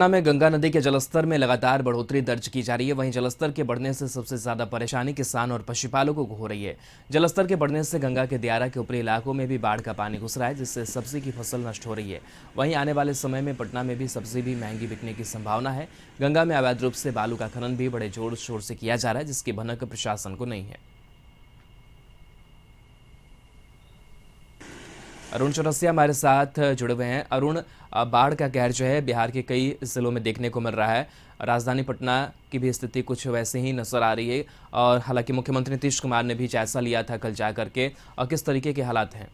पटना में गंगा नदी के जलस्तर में लगातार बढ़ोतरी दर्ज की जा रही है। वहीं जलस्तर के बढ़ने से सबसे ज्यादा परेशानी किसान और पशुपालकों को हो रही है। जलस्तर के बढ़ने से गंगा के दियारा के ऊपरी इलाकों में भी बाढ़ का पानी घुस रहा है, जिससे सब्जी की फसल नष्ट हो रही है। वहीं आने वाले समय में पटना में भी सब्जी भी महंगी बिकने की संभावना है। गंगा में अवैध रूप से बालू का खनन भी बड़े जोर शोर से किया जा रहा है, जिसकी भनक प्रशासन को नहीं है। अरुण चौरसिया हमारे साथ जुड़े हुए हैं। अरुण, बाढ़ का कहर जो है बिहार के कई जिलों में देखने को मिल रहा है। राजधानी पटना की भी स्थिति कुछ वैसे ही नजर आ रही है, और हालांकि मुख्यमंत्री नीतीश कुमार ने भी जायजा लिया था कल जा करके। और किस तरीके के हालात हैं?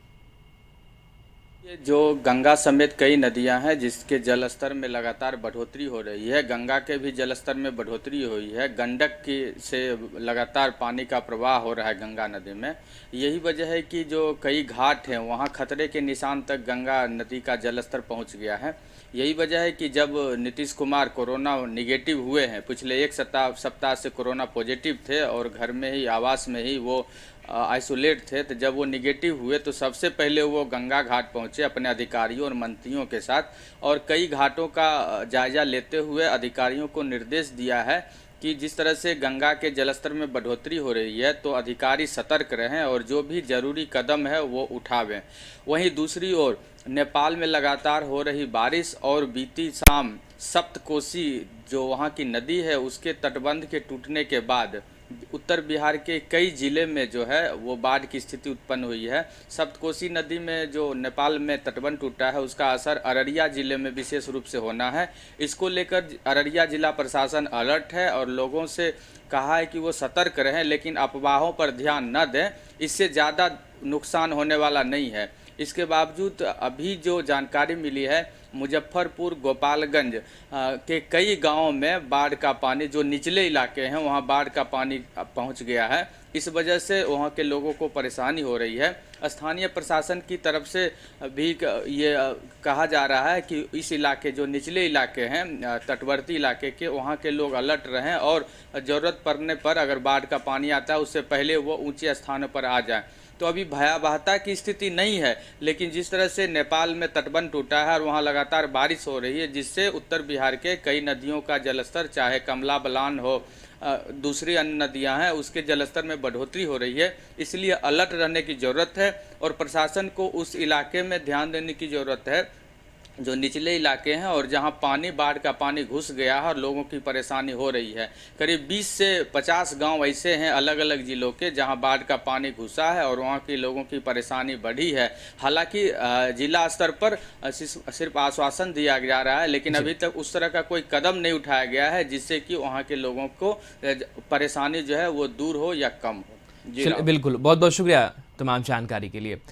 ये जो गंगा समेत कई नदियां हैं जिसके जलस्तर में लगातार बढ़ोतरी हो रही है। गंगा के भी जलस्तर में बढ़ोतरी हुई है। गंडक की से लगातार पानी का प्रवाह हो रहा है गंगा नदी में। यही वजह है कि जो कई घाट हैं वहां खतरे के निशान तक गंगा नदी का जलस्तर पहुंच गया है। यही वजह है कि जब नीतीश कुमार कोरोना निगेटिव हुए हैं, पिछले एक सप्ताह से कोरोना पॉजिटिव थे और घर में ही आवास में ही वो आइसोलेट थे, तो जब वो निगेटिव हुए तो सबसे पहले वो गंगा घाट पहुंचे अपने अधिकारियों और मंत्रियों के साथ, और कई घाटों का जायजा लेते हुए अधिकारियों को निर्देश दिया है कि जिस तरह से गंगा के जलस्तर में बढ़ोतरी हो रही है तो अधिकारी सतर्क रहें और जो भी जरूरी कदम है वो उठावें। वहीं दूसरी ओर नेपाल में लगातार हो रही बारिश और बीती शाम सप्तकोसी जो वहाँ की नदी है उसके तटबंध के टूटने के बाद उत्तर बिहार के कई जिले में जो है वो बाढ़ की स्थिति उत्पन्न हुई है। सप्तकोसी नदी में जो नेपाल में तटबंध टूटा है उसका असर अररिया जिले में विशेष रूप से होना है। इसको लेकर अररिया जिला प्रशासन अलर्ट है और लोगों से कहा है कि वो सतर्क रहें, लेकिन अफवाहों पर ध्यान न दें, इससे ज़्यादा नुकसान होने वाला नहीं है। इसके बावजूद अभी जो जानकारी मिली है, मुजफ्फरपुर गोपालगंज के कई गांवों में बाढ़ का पानी, जो निचले इलाके हैं वहां बाढ़ का पानी पहुंच गया है। इस वजह से वहां के लोगों को परेशानी हो रही है। स्थानीय प्रशासन की तरफ से भी ये कहा जा रहा है कि इस इलाके जो निचले इलाके हैं तटवर्ती इलाके के, वहां के लोग अलर्ट रहें और ज़रूरत पड़ने पर अगर बाढ़ का पानी आता है उससे पहले वो ऊंचे स्थानों पर आ जाए। तो अभी भयावहता की स्थिति नहीं है, लेकिन जिस तरह से नेपाल में तटबंध टूटा है और वहां लगातार बारिश हो रही है जिससे उत्तर बिहार के कई नदियों का जलस्तर, चाहे कमला बलान हो दूसरी अन्य नदियां हैं, उसके जलस्तर में बढ़ोतरी हो रही है। इसलिए अलर्ट रहने की ज़रूरत है और प्रशासन को उस इलाके में ध्यान देने की ज़रूरत है जो निचले इलाके हैं और जहां पानी, बाढ़ का पानी घुस गया है और लोगों की परेशानी हो रही है। करीब 20 से 50 गांव ऐसे हैं अलग अलग जिलों के जहां बाढ़ का पानी घुसा है और वहां के लोगों की परेशानी बढ़ी है। हालांकि जिला स्तर पर सिर्फ आश्वासन दिया जा रहा है, लेकिन अभी तक उस तरह का कोई कदम नहीं उठाया गया है जिससे कि वहाँ के लोगों को परेशानी जो है वो दूर हो या कम हो। जी बिल्कुल, बहुत बहुत शुक्रिया तमाम जानकारी के लिए।